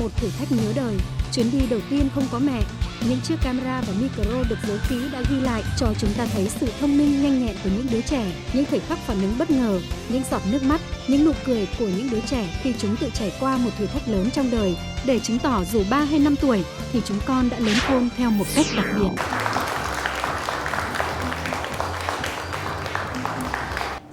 một thử thách nhớ đời. Chuyến đi đầu tiên không có mẹ, những chiếc camera và micro được giấu kỹ đã ghi lại cho chúng ta thấy sự thông minh nhanh nhẹn của những đứa trẻ, những thời khắc phản ứng bất ngờ, những giọt nước mắt, những nụ cười của những đứa trẻ khi chúng tự trải qua một thử thách lớn trong đời, để chứng tỏ dù 3 hay 5 tuổi thì chúng con đã lớn khôn theo một cách đặc biệt.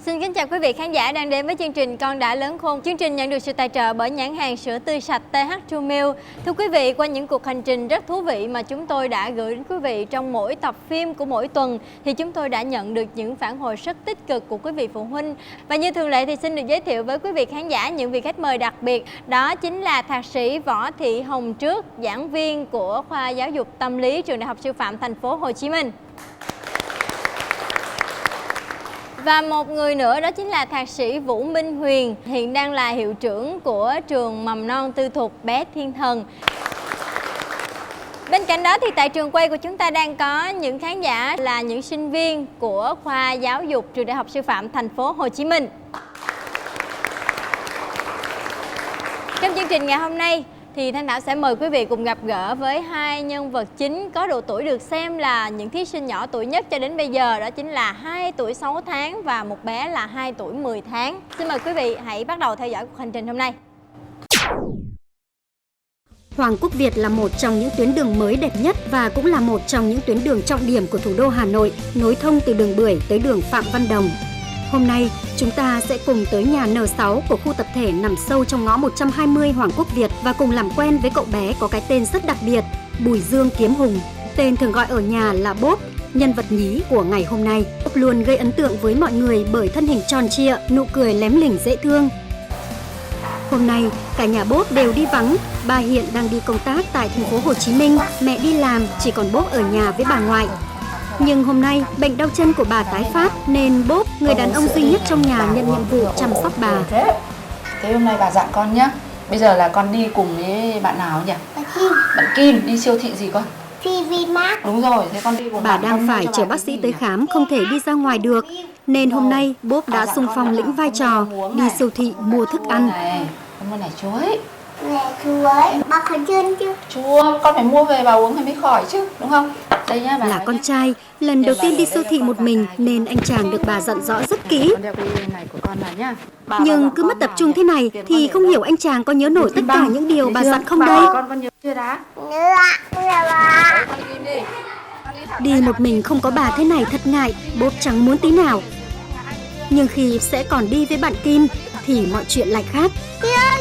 Xin kính chào quý vị khán giả đang đến với chương trình Con đã lớn khôn. Chương trình nhận được sự tài trợ bởi nhãn hàng sữa tươi sạch TH2 Milk. Thưa quý vị, qua những cuộc hành trình rất thú vị mà chúng tôi đã gửi đến quý vị trong mỗi tập phim của mỗi tuần, thì chúng tôi đã nhận được những phản hồi rất tích cực của quý vị phụ huynh. Và như thường lệ thì xin được giới thiệu với quý vị khán giả những vị khách mời đặc biệt. Đó chính là Thạc sĩ Võ Thị Hồng Trước, giảng viên của khoa giáo dục tâm lý Trường Đại học Sư phạm Thành phố Hồ Chí Minh. Và một người nữa đó chính là Thạc sĩ Vũ Minh Huyền, hiện đang là hiệu trưởng của trường mầm non tư thục Bé Thiên Thần. Bên cạnh đó thì tại trường quay của chúng ta đang có những khán giả là những sinh viên của khoa giáo dục Trường Đại học Sư phạm Thành phố Hồ Chí Minh. Trong chương trình ngày hôm nay thì Thanh Thảo sẽ mời quý vị cùng gặp gỡ với hai nhân vật chính có độ tuổi được xem là những thí sinh nhỏ tuổi nhất cho đến bây giờ, đó chính là 2 tuổi 6 tháng và một bé là 2 tuổi 10 tháng. Xin mời quý vị hãy bắt đầu theo dõi cuộc hành trình hôm nay. Hoàng Quốc Việt là một trong những tuyến đường mới đẹp nhất và cũng là một trong những tuyến đường trọng điểm của thủ đô Hà Nội, nối thông từ đường Bưởi tới đường Phạm Văn Đồng. Hôm nay, chúng ta sẽ cùng tới nhà N6 của khu tập thể nằm sâu trong ngõ 120 Hoàng Quốc Việt và cùng làm quen với cậu bé có cái tên rất đặc biệt, Bùi Dương Kiếm Hùng. Tên thường gọi ở nhà là Bốp, nhân vật nhí của ngày hôm nay. Bốp luôn gây ấn tượng với mọi người bởi thân hình tròn trịa, nụ cười lém lỉnh dễ thương. Hôm nay, cả nhà Bốp đều đi vắng. Bà hiện đang đi công tác tại thành phố Hồ Chí Minh, mẹ đi làm, chỉ còn Bốp ở nhà với bà ngoại. Nhưng hôm nay, bệnh đau chân của bà tái phát nên Bốp, người đàn ông duy nhất trong nhà, nhận nhiệm vụ chăm sóc bà. Thế hôm nay bà dặn con nhé. Bây giờ là con đi cùng với bạn nào nhỉ? Bạn Kim. Đi siêu thị gì con? PVmart. Đúng rồi, thế con đi cùng bà đang phải chờ bác sĩ tới khám, không thể đi ra ngoài được. Nên hôm nay, Bốp đã xung phong lĩnh vai trò đi siêu thị mua thức ăn. Con mua nải chuối. Nè chuối, bà khỏi chân chưa? Chưa, con phải mua về bà uống thì mới khỏi chứ, đúng không? Đây nhá, bà là con trai, lần đầu tiên đi siêu thị một mình nên anh chàng được bà dặn rõ rất kỹ. Con đeo cái này của con vào nhá. Nhưng cứ mất tập trung thế này thì không hiểu anh chàng có nhớ nổi tất cả những điều bà dặn không đây. Con nhớ chưa đã? Nhớ bà. Con đi. Đi một mình không có bà thế này thật ngại, Bốp chẳng muốn tí nào. Nhưng khi sẽ còn đi với bạn Kim thì mọi chuyện lại khác.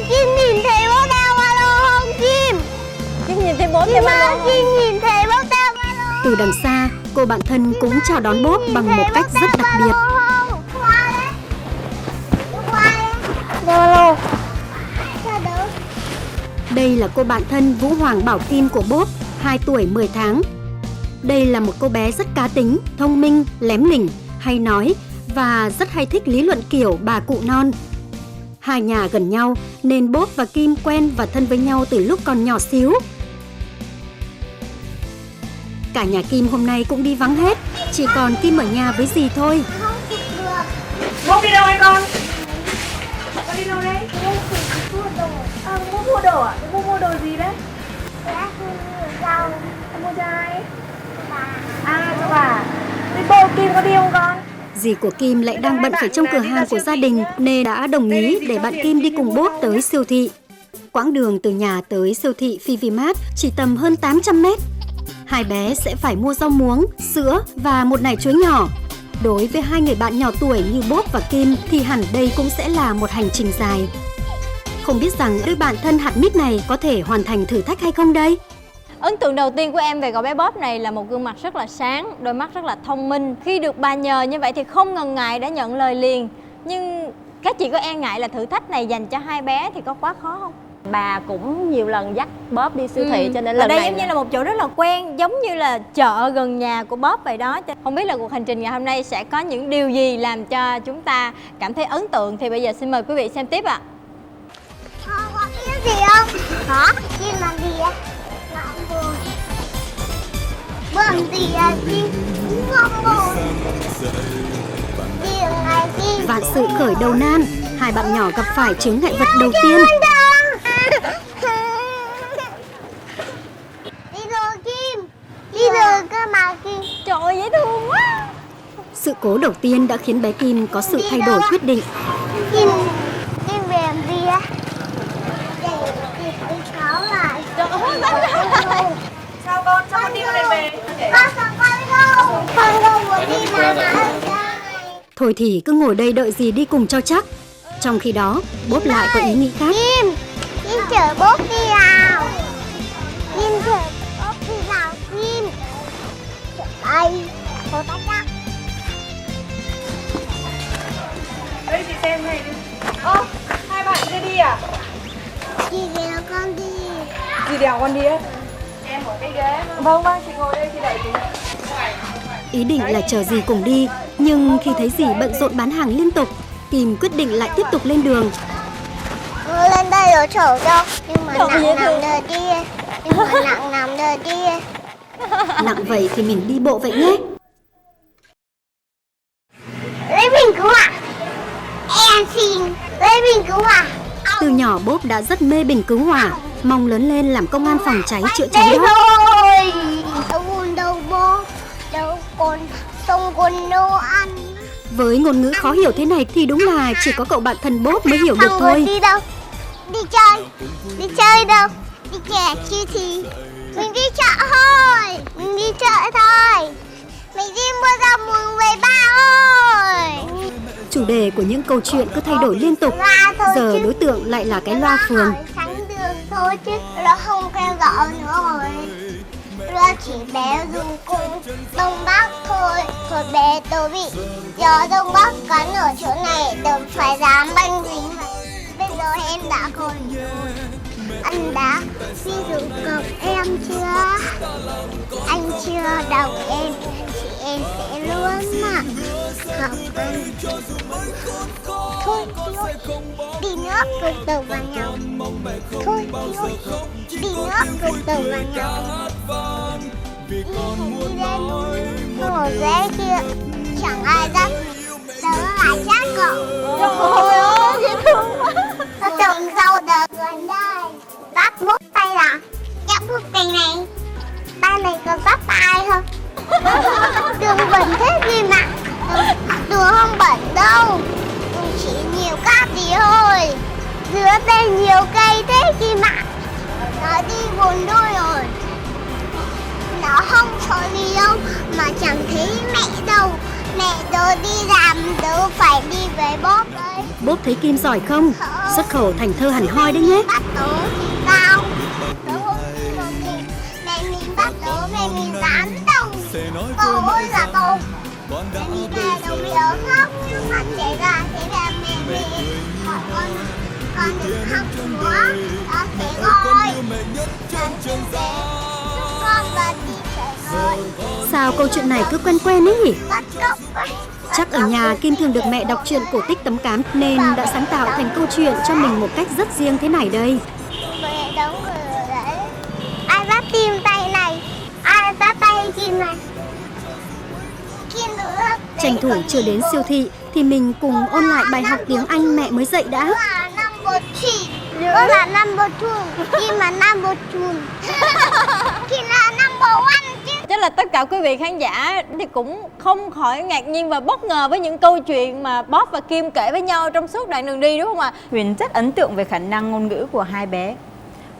Kim nhìn thấy bố tao alo không Kim? Kim nhìn thấy bố tao alo không? Kim nhìn thấy bố tao alo. Từ đằng xa, cô bạn thân cũng chào đón Bốp bằng một cách rất đặc biệt. Alo. Đây là cô bạn thân Vũ Hoàng Bảo Kim của Bốp, 2 tuổi 10 tháng. Đây là một cô bé rất cá tính, thông minh, lém lỉnh, hay nói và rất hay thích lý luận kiểu bà cụ non. Hai nhà gần nhau nên Bốp và Kim quen và thân với nhau từ lúc còn nhỏ xíu. Cả nhà Kim hôm nay cũng đi vắng hết, chỉ còn Kim ở nhà với dì thôi. Bốp đi đâu hả con? Con đi đâu đấy? Bố mua đồ à? Bố mua đồ gì đấy? Rau. Con mua cho ai? À, cho bà. Thế bố Kim có đi không con? Dì của Kim lại đang bận phải trong cửa hàng của gia đình nên đã đồng ý để bạn Kim đi cùng Bốp tới siêu thị. Quãng đường từ nhà tới siêu thị PVmart chỉ tầm hơn 800 mét. Hai bé sẽ phải mua rau muống, sữa và một nải chuối nhỏ. Đối với hai người bạn nhỏ tuổi như Bốp và Kim thì hẳn đây cũng sẽ là một hành trình dài. Không biết rằng đôi bạn thân hạt mít này có thể hoàn thành thử thách hay không đây? Ấn tượng đầu tiên của em về cậu bé Bốp này là một gương mặt rất là sáng, đôi mắt rất là thông minh. Khi được bà nhờ như vậy thì không ngần ngại đã nhận lời liền. Nhưng các chị có e ngại là thử thách này dành cho hai bé thì có quá khó không? Bà cũng nhiều lần dắt Bốp đi siêu thị cho nên ở lần đây này giống như là một chỗ rất là quen, giống như là chợ gần nhà của Bốp vậy đó. Không biết là cuộc hành trình ngày hôm nay sẽ có những điều gì làm cho chúng ta cảm thấy ấn tượng thì bây giờ xin mời quý vị xem tiếp ạ. Có cái gì không? Hả? Kim làm gì vậy? Bố làm gì vậy Kim? Không buồn. Đi ở ngày Kim. Vạn sự khởi đầu nan, hai bạn nhỏ gặp phải chướng ngại vật đầu tiên. cố đầu tiên đã khiến bé Kim có sự thay đổi quyết định. Kim về làm gì á? Để cháu lại. Sao con? Sao con đi con lại về? Con không. Con không muốn đi mà. Thôi thì cứ ngồi đây đợi gì đi cùng cho chắc. Trong khi đó, Bốp lại có ý nghĩ khác. Kim chở Bốp đi nào. Kim chở Bốp đi nào. Kim. Đây, cô tách ra. Đây chị xem này đi. Hai bạn sẽ đi à? Chị đèo con đi. Chị đèo con đi ấy. Em ở cái ghế. Vâng, chị ngồi đây, chị đợi chị. Ý định là chờ dì cùng đi, nhưng khi thấy dì bận rộn bán hàng liên tục, Kim quyết định lại tiếp tục lên đường. Lên đây rồi chở đâu. Nhưng mà nặng nằm đợi đi. Nặng đợi đi. Nặng vậy thì mình đi bộ vậy nhé. Lấy bình cứu hỏa. Em xin lấy bình cứu hỏa. Từ nhỏ Bốp đã rất mê bình cứu hỏa, mong lớn lên làm công an phòng cháy chữa cháy Đây đó. thôi. Đâu buồn đâu bố. Đâu còn không còn đồ ăn. Với ngôn ngữ khó hiểu thế này thì đúng là chỉ có cậu bạn thân Bốp mới hiểu được Không thôi. đi đâu. Đi chơi. Đi chơi đâu. Đi kẻ chứ thì. Mình đi chợ thôi. Mình đi chợ thôi. Mình đi mua rau mùng về ba ơi. Chủ đề của những câu chuyện cứ thay đổi liên tục. Loa thôi Giờ chứ. đối tượng lại là cái loa phường. Sánh đường thôi chứ. Nó không kêu gọi nữa rồi. Nó chỉ bé dùng cung Đông Bắc thôi. Hồi bé tớ bị gió Đông Bắc cắn ở chỗ này. Tớ phải dám banh dính. Bây giờ em đã còn rồi. Anh đã ví dụ cọc em chưa? Anh chưa đọc em thì em sẽ luôn mà học anh. Thôi thiếu. Đi nữa cùng tàu vào nhau. Thôi thiếu. Đi nữa cùng tàu vào nhau. Đi lên. Không ở dễ kia. Chẳng ai dắt. Tớ lại dắt cậu. Trời ơi, dễ thương quá. Nó trồng rau đợt gần đây. Bắt bút tay là nhắc bút tay này. Tay này có bắt tay không? Đường bẩn thế gì mà. Đường không bẩn đâu. Đường chỉ nhiều cát gì thôi. Dưới đây nhiều cây thế gì mà. Nó đi buồn đôi rồi. Nó không sợ gì đâu. Mà chẳng thấy mẹ đâu. Mẹ tớ đi làm tớ phải đi với Bốp đấy. Bốp thấy Kim giỏi không? Xuất khẩu thành thơ hẳn hoi đấy nhé. Bắt tớ thì sao? Tớ không tin vào mình. Mẹ mình bắt tớ, mẹ mình dám đâu. Cậu ơi là cậu. Mẹ mình về đâu bị ở khóc. Nước mắt chảy ra thế là mẹ mình hỏi con đừng khóc nữa. Đó thế thôi. Con đừng về. Giúp con và đi trời ơi. Sao câu chuyện này cứ quen quen ấy nhỉ? Bắt cóc ấy. Chắc ở nhà Kim thường được mẹ đọc truyện cổ tích Tấm Cám nên đã sáng tạo thành câu chuyện cho mình một cách rất riêng thế này đây. Mẹ đóng cửa ở đấy. Ai bắt Kim tay này? Ai bắt tay Kim này? Kim nữa. Tranh thủ chưa đến siêu thị thì mình cùng ôn lại bài học tiếng Anh mẹ mới dạy đã. Là number 3. Đó là number 2. Kim là number 2. Kim là number 1 chứ. Chắc là tất cả quý vị khán giả thì cũng không khỏi ngạc nhiên và bất ngờ với những câu chuyện mà Bốp và Kim kể với nhau trong suốt đoạn đường đi, đúng không ạ? Huyền rất ấn tượng về khả năng ngôn ngữ của hai bé.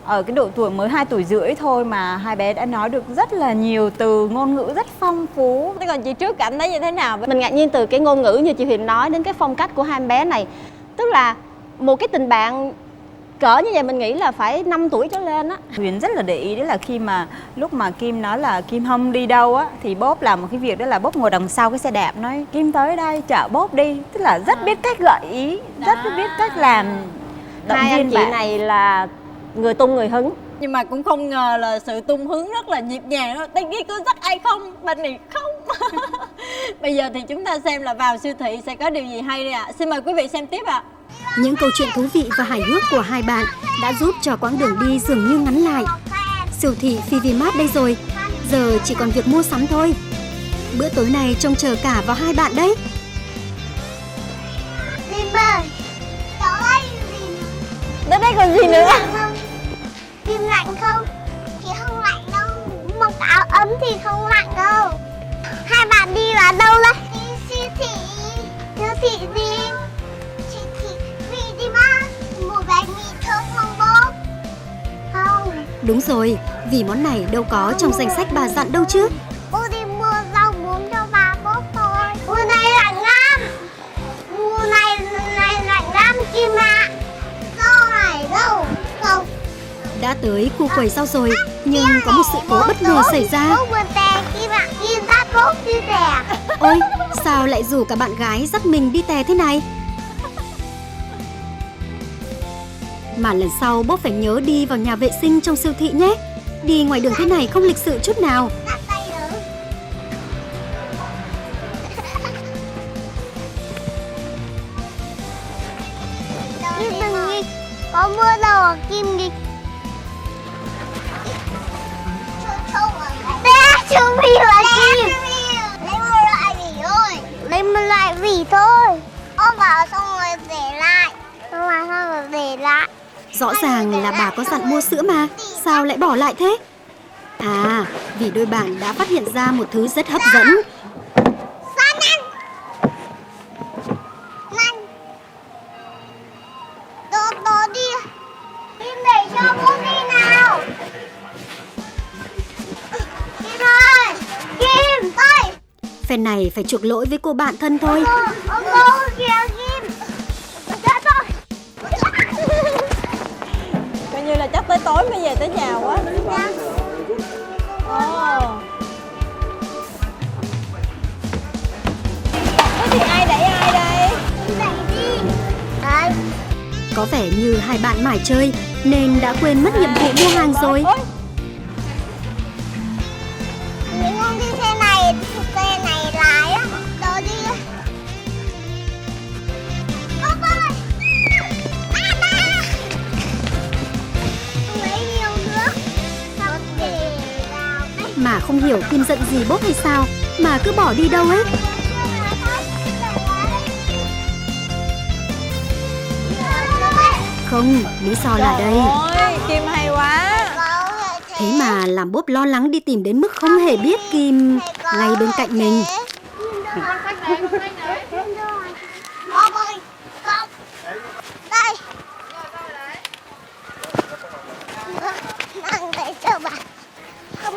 Ở cái độ tuổi mới 2 tuổi rưỡi thôi mà hai bé đã nói được rất là nhiều từ, ngôn ngữ rất phong phú. Thế còn chị Trước cảm thấy như thế nào? Mình ngạc nhiên từ cái ngôn ngữ như chị Huyền nói đến cái phong cách của hai em bé này. Tức là một cái tình bạn cỡ như vậy mình nghĩ là phải 5 tuổi trở lên á. Huyền rất là để ý đấy là khi mà lúc mà Kim nói là Kim không đi đâu á thì Bốp làm một cái việc đó là Bốp ngồi đằng sau cái xe đạp nói Kim tới đây chở Bốp đi. Tức là rất biết cách gợi ý, rất biết cách làm động Hai anh viên chị bạn. này là người tung người hứng. Nhưng mà cũng không ngờ là sự tung hứng rất là nhịp nhàng đó. Tay kia có dắt ai không? Bên này không. Bây giờ thì chúng ta xem là vào siêu thị sẽ có điều gì hay đây ạ. Xin mời quý vị xem tiếp ạ. Những câu chuyện thú vị và hài hước của hai bạn đã giúp cho quãng đường đi dường như ngắn lại. Siêu thị Fivimart đây rồi, giờ chỉ còn việc mua sắm thôi. Bữa tối này trông chờ cả vào hai bạn đấy. Kim ơi. Cháu đây gì nữa? Đến đây còn gì nữa? Lạnh không? Kim lạnh không? Chị không lạnh đâu. Mặc áo ấm thì không lạnh đâu. Hai bạn đi vào đâu đấy? Đi siêu Siêu thị gì? Siêu thị mì đi ba. Mua bánh mì thơm không bố? Không. Đúng rồi, vì món này đâu có trong danh sách bà dặn đâu chứ. Bố đi mua rau muống cho bà bố thôi. Mùa này lạnh lắm. Mùa này lạnh lắm Kim ạ. Rau này đâu? Không. Đã tới khu quầy rau rồi, nhưng có một sự cố bất ngờ xảy ra. Bố vừa tè Kim ạ. Kim dắt bố đi tè. Ôi, sao lại rủ cả bạn gái dắt mình đi tè thế này? Mà lần sau bố phải nhớ đi vào nhà vệ sinh trong siêu thị nhé. Đi ngoài đường thế này không lịch sự chút nào. Dắt tay nữa. Kim đừng nghịch. Có mưa đâu à Kim nghịch. Chú Vy là Kim. Lấy một loại vỉ thôi. Lấy một loại vỉ thôi. Ôm vào xong rồi để lại. Xong rồi để lại. Rõ ràng là bà có dặn mua sữa mà, sao lại bỏ lại thế? À, vì đôi bạn đã phát hiện ra một thứ rất hấp dẫn. Sao nhanh? Nhanh. Đó đi. Kim để cho bố đi nào. Kim ơi. Kim ơi. Phen này phải chuộc lỗi với cô bạn thân thôi. Ô cô kìa Kim. Chết rồi. Coi như là chắc tới tối mới về tới nhà quá. Ồ. Thế thì ai đẩy ai đây? Đẩy đi. Đấy. Có vẻ như hai bạn mải chơi nên đã quên mất nhiệm vụ mua hàng rồi. Ôi, Mình không đi xe này lái á. Đó đi. Bố ơi. Ba. Lấy nhiều nữa. Sao để vào đây? Mà không hiểu Kim giận gì bố hay sao mà cứ bỏ đi đâu ấy. Không, lý do là đây. ôi, Kim hay quá. Thế mà làm bốp lo lắng đi tìm đến mức không hề biết Kim ngay bên cạnh mình. Bố ơi, con. Đây. Mang để cho bà.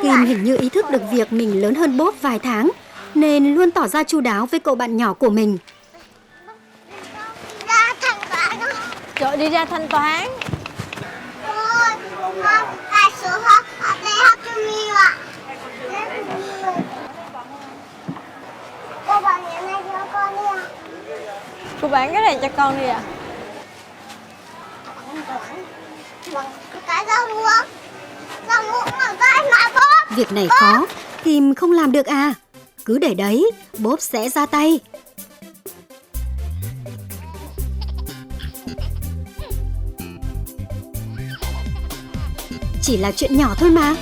Kim hình như ý thức được việc mình lớn hơn bốp vài tháng nên luôn tỏ ra chu đáo với cậu bạn nhỏ của mình. Ra thằng bạn đó. Trời, đi ra thanh toán. Ôi, con, tại số học, đây học cho mình ạ. Cô bảo những này cho con đi ạ. Cô bán cái này cho con đi ạ. Cái rau muống ở đây mà bố. Việc này khó, Kim không làm được à. Cứ để đấy, bốp sẽ ra tay. Chỉ là chuyện nhỏ thôi mà.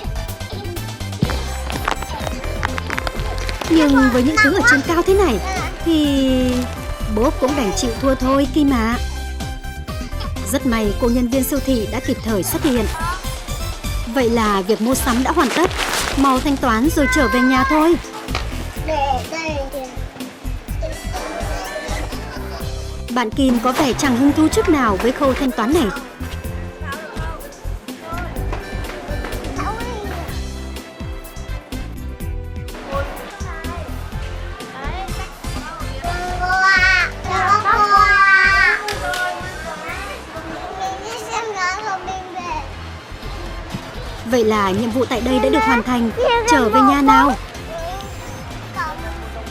Nhưng với những thứ ở trên cao thế này thì bốp cũng đành chịu thua thôi Kim ạ. Rất may cô nhân viên siêu thị đã kịp thời xuất hiện. Vậy là việc mua sắm đã hoàn tất. Mau thanh toán rồi trở về nhà thôi. Để đây. Bạn Kim có vẻ chẳng hứng thú chút nào với khâu thanh toán này. Vậy là nhiệm vụ tại đây đã được hoàn thành. Trở về nhà nào.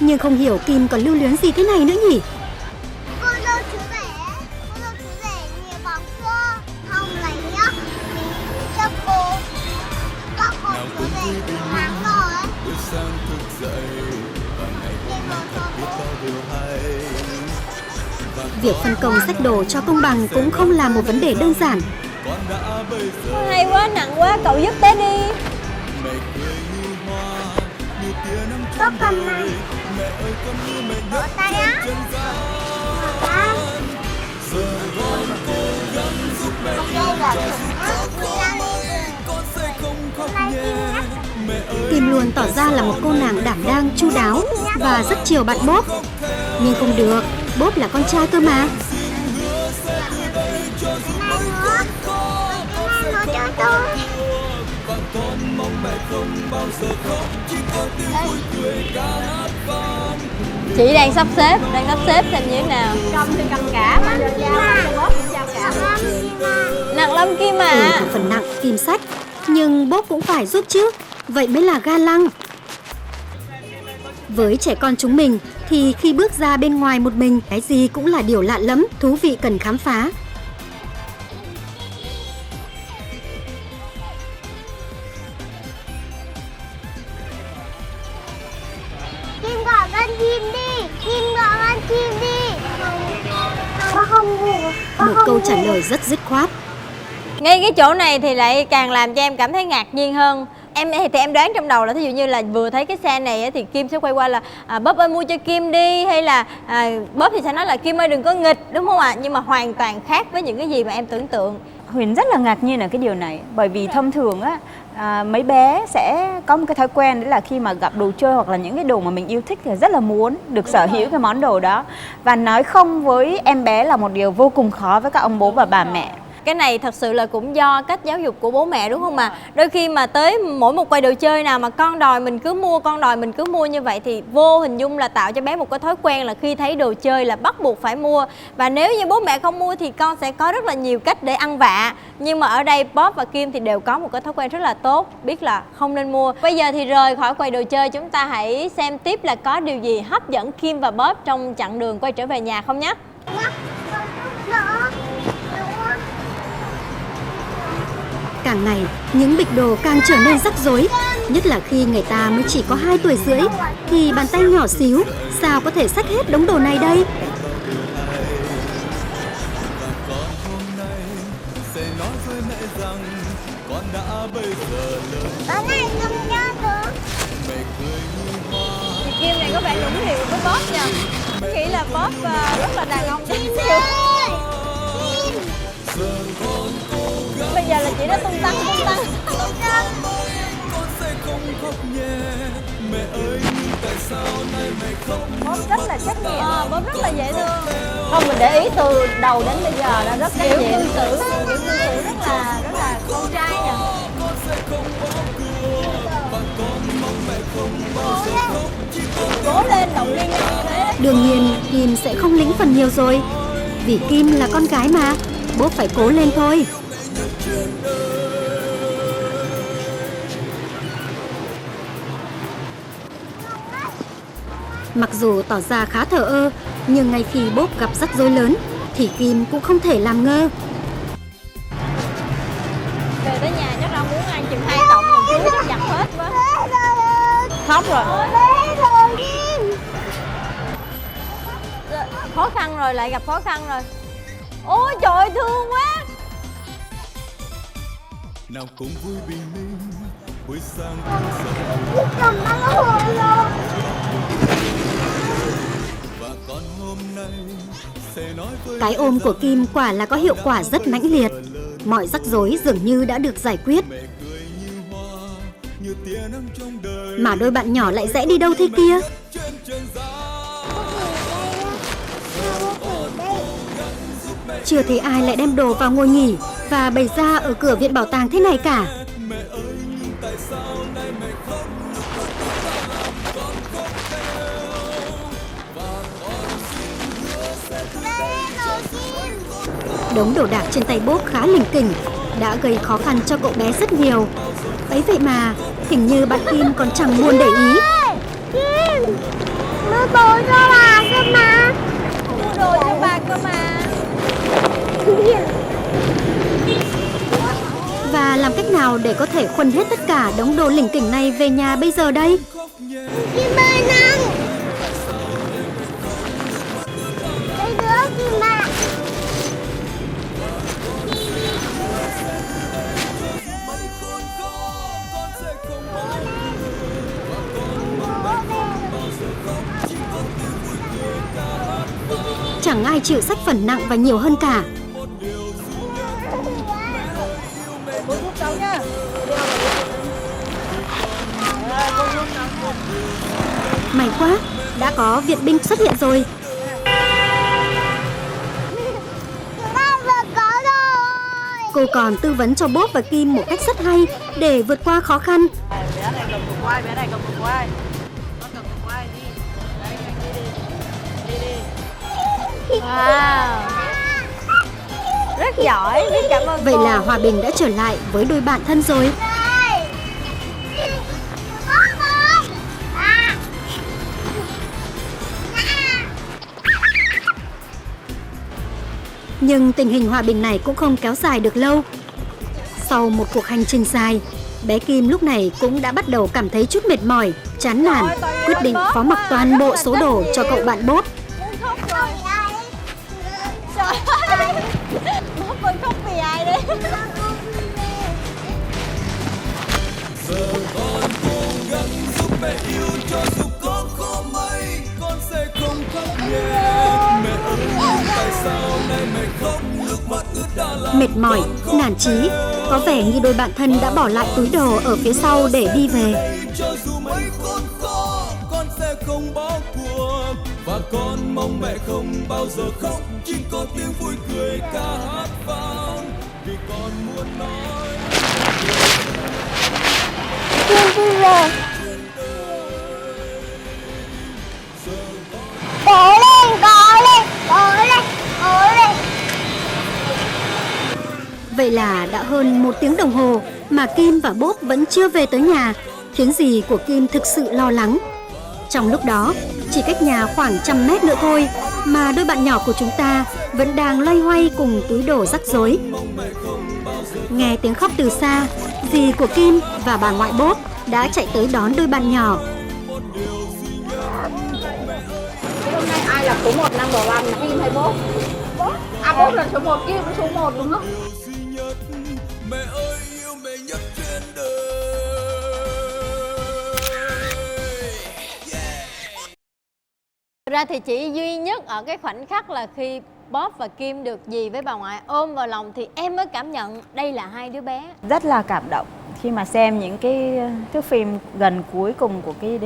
Nhưng không hiểu Kim còn lưu luyến gì thế này nữa nhỉ? Cô đâu chú rể nhiều bóng xưa. Không lấy nhá. Mình cho cô. Các cô chú rể tháng rồi ấy. Việc phân công xách đồ cho công bằng cũng không là một vấn đề đơn giản. Hay quá, nặng quá, cậu giúp té đi. Có cầm này. Ở tay á. Kim luôn tỏ ra là một cô nàng đảm đang, chu đáo và rất chiều bạn bốp. Nhưng không được, Bốp là con trai cơ mà. Nó cho tôi. Chị đang sắp xếp xem như thế nào. Cầm thì cầm cả mà Bốp cũng trao cả. Nặng lắm Kim à. thì phần nặng Kim sách, nhưng Bốp cũng phải giúp chứ, vậy mới là ga lăng. Với trẻ con chúng mình thì khi bước ra bên ngoài một mình, cái gì cũng là điều lạ lẫm, thú vị cần khám phá. Kim gọi con chim đi. Kim gọi con chim đi. Nó không ngủ. Một câu trả lời rất dứt khoát. Ngay cái chỗ này thì lại càng làm cho em cảm thấy ngạc nhiên hơn. Em thì em đoán trong đầu là thí dụ như là vừa thấy cái xe này thì Kim sẽ quay qua là Bốp ơi mua cho Kim đi, hay là Bốp thì sẽ nói là Kim ơi đừng có nghịch, đúng không ạ? Nhưng mà hoàn toàn khác với những cái gì mà em tưởng tượng. Huyền rất là ngạc nhiên ở cái điều này, bởi vì thông thường á mấy bé sẽ có một cái thói quen, đấy là khi mà gặp đồ chơi hoặc là những cái đồ mà mình yêu thích thì rất là muốn được sở hữu cái món đồ đó, và nói không với em bé là một điều vô cùng khó với các ông bố và bà mẹ. Cái này thật sự là cũng do cách giáo dục của bố mẹ, đúng không ạ? Đôi khi mà tới mỗi một quầy đồ chơi nào mà con đòi mình cứ mua như vậy thì vô hình dung là tạo cho bé một cái thói quen là khi thấy đồ chơi là bắt buộc phải mua. Và nếu như bố mẹ không mua thì con sẽ có rất là nhiều cách để ăn vạ. Nhưng mà ở đây Bốp và Kim thì đều có một cái thói quen rất là tốt, biết là không nên mua. Bây giờ thì rời khỏi quầy đồ chơi, chúng ta hãy xem tiếp là có điều gì hấp dẫn Kim và Bốp trong chặng đường quay trở về nhà không nhé. Càng ngày, những bịch đồ càng trở nên rắc rối, nhất là khi người ta mới chỉ có 2 tuổi rưỡi, thì bàn tay nhỏ xíu, sao có thể xách hết đống đồ này đây? Bữa này không cho được. Chị Kim này có vẻ nũng nịu với Bốp nha. Tôi nghĩ là Bốp rất là đàn ông. Bây giờ là chị đã tung tăng. Bốp rất là trách nhiệm. Bốp rất là dễ thương. Không, mình để ý từ đầu đến bây giờ đã rất trách nhiệm. Cư xử rất là con trai nha. Cố lên, động viên nhau như thế. Đương nhiên, Kim sẽ không lĩnh phần nhiều rồi. Vì Kim là con gái mà, Bốp phải cố lên thôi. Mặc dù tỏ ra khá thờ ơ, nhưng ngay khi Bốp gặp rắc rối lớn thì Kim cũng không thể làm ngơ. Về tới nhà chắc là muốn ăn chừng 2 cọng một chú chắc giặt hết quá. Khóc rồi. Khó khăn rồi, lại gặp khó khăn rồi. Ôi trời ơi, thương quá. Nào cùng vui bình minh buổi sáng. Và còn hôm nay sẽ nói với Cái ôm của Kim quả là có hiệu quả rất mãnh liệt. Mọi rắc rối dường như đã được giải quyết. Mà đôi bạn nhỏ lại rẽ đi đâu thế kia? Chưa thấy ai lại đem đồ vào ngồi nghỉ và bày ra ở cửa viện bảo tàng thế này cả. Đống đồ đạc trên tay Bốp khá lỉnh kỉnh, đã gây khó khăn cho cậu bé rất nhiều. Ấy vậy mà, hình như bạn Kim còn chẳng buồn để ý. Kim, mua đồ cho bà cơ mà. Mua đồ cho bà cơ mà. Và làm cách nào để có thể khuân hết tất cả đống đồ lỉnh kỉnh này về nhà bây giờ đây? Kim ơi năng. Đây nữa Kim ạ. Chẳng ai chịu xách phần nặng và nhiều hơn cả. May quá, đã có viện binh xuất hiện rồi. cô còn tư vấn cho Bob và Kim một cách rất hay để vượt qua khó khăn. Bé này cầm cục quai, bé này cầm cục quai. Con cầm cục quai đi. Đấy, đi đi. Đi đi. Wow. Rất giỏi, biết cảm ơn Vậy cô. là hòa bình đã trở lại với đôi bạn thân rồi. Nhưng tình hình hòa bình này cũng không kéo dài được lâu. Sau một cuộc hành trình dài, bé Kim lúc này cũng đã bắt đầu cảm thấy chút mệt mỏi, chán nản, quyết định phó mặc toàn bộ số đồ cho cậu bạn Bob. Trời ơi, Bob con khóc vì ai đấy? Giờ con cố gắng giúp mẹ yêu cho dù có khó mấy, con sẽ không khóc nhẹ. Mẹ ơi, tại sao nay mẹ khóc, nước mắt ướt đã làm Mệt mỏi, nản chí, có vẻ như đôi bạn thân đã bỏ lại túi đồ ở phía sau để đi về. cho dù mấy khốn khó, con sẽ không bỏ cuộc và con mong mẹ không bao giờ khóc, chỉ có tiếng vui cười ca hát vang vì con muốn nói. Cố lên, cố lên, cố lên, cố lên. Vậy là đã hơn 1 tiếng đồng hồ mà Kim và Bob vẫn chưa về tới nhà, khiến dì của Kim thực sự lo lắng. Trong lúc đó, chỉ cách nhà khoảng 100 mét nữa thôi mà đôi bạn nhỏ của chúng ta vẫn đang loay hoay cùng túi đồ rắc rối. Nghe tiếng khóc từ xa, dì của Kim và bà ngoại Bob đã chạy tới đón đôi bạn nhỏ. Hôm nay ai là số 1 number 1, Kim hay Bob? À, Bob là số 1, Kim là số 1 đúng không? Mẹ ơi yêu mẹ nhất trên đời. Thực ra thì chỉ duy nhất ở cái khoảnh khắc là khi Bob và Kim được dì với bà ngoại ôm vào lòng thì em mới cảm nhận đây là hai đứa bé. Rất là cảm động khi mà xem những cái thước phim gần cuối cùng của cái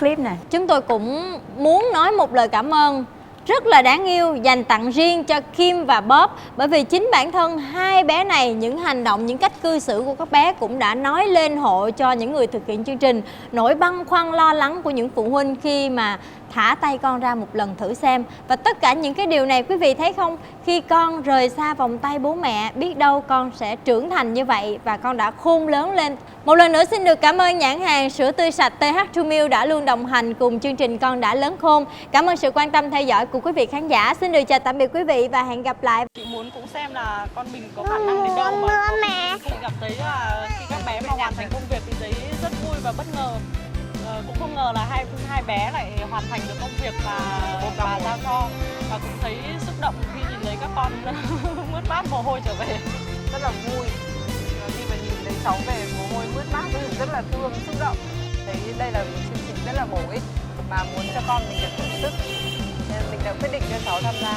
clip này. Chúng tôi cũng muốn nói một lời cảm ơn rất là đáng yêu dành tặng riêng cho Kim và Bob, bởi vì chính bản thân hai bé này, những hành động, những cách cư xử của các bé cũng đã nói lên hộ cho những người thực hiện chương trình nỗi băn khoăn lo lắng của những phụ huynh khi mà thả tay con ra một lần thử xem. Và tất cả những cái điều này quý vị thấy không, khi con rời xa vòng tay bố mẹ, biết đâu con sẽ trưởng thành như vậy và con đã khôn lớn lên. Một lần nữa xin được cảm ơn nhãn hàng sữa tươi sạch TH2 Milk đã luôn đồng hành cùng chương trình Con Đã Lớn Khôn. Cảm ơn sự quan tâm theo dõi của quý vị khán giả. Xin được chào tạm biệt quý vị và hẹn gặp lại. Chị muốn cũng xem là con mình có khả năng đến đâu mà mẹ. chị cảm thấy là khi các bé mà hoàn thành công việc thì thấy rất vui và bất ngờ. Cũng không ngờ là hai bé lại hoàn thành được công việc mà bà giao cho, và cũng thấy xúc động khi nhìn thấy các con mướt mát mồ hôi trở về, rất là vui. Khi mà nhìn thấy cháu về mồ hôi mướt mát thì rất là thương, xúc động. Thấy đây là một chương trình rất là bổ ích mà muốn cho con mình được thử sức nên mình đã quyết định cho cháu tham gia.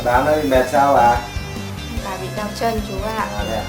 Bà nói bị mệt sao bà? Bà bị đau chân chú ạ. À, đây à?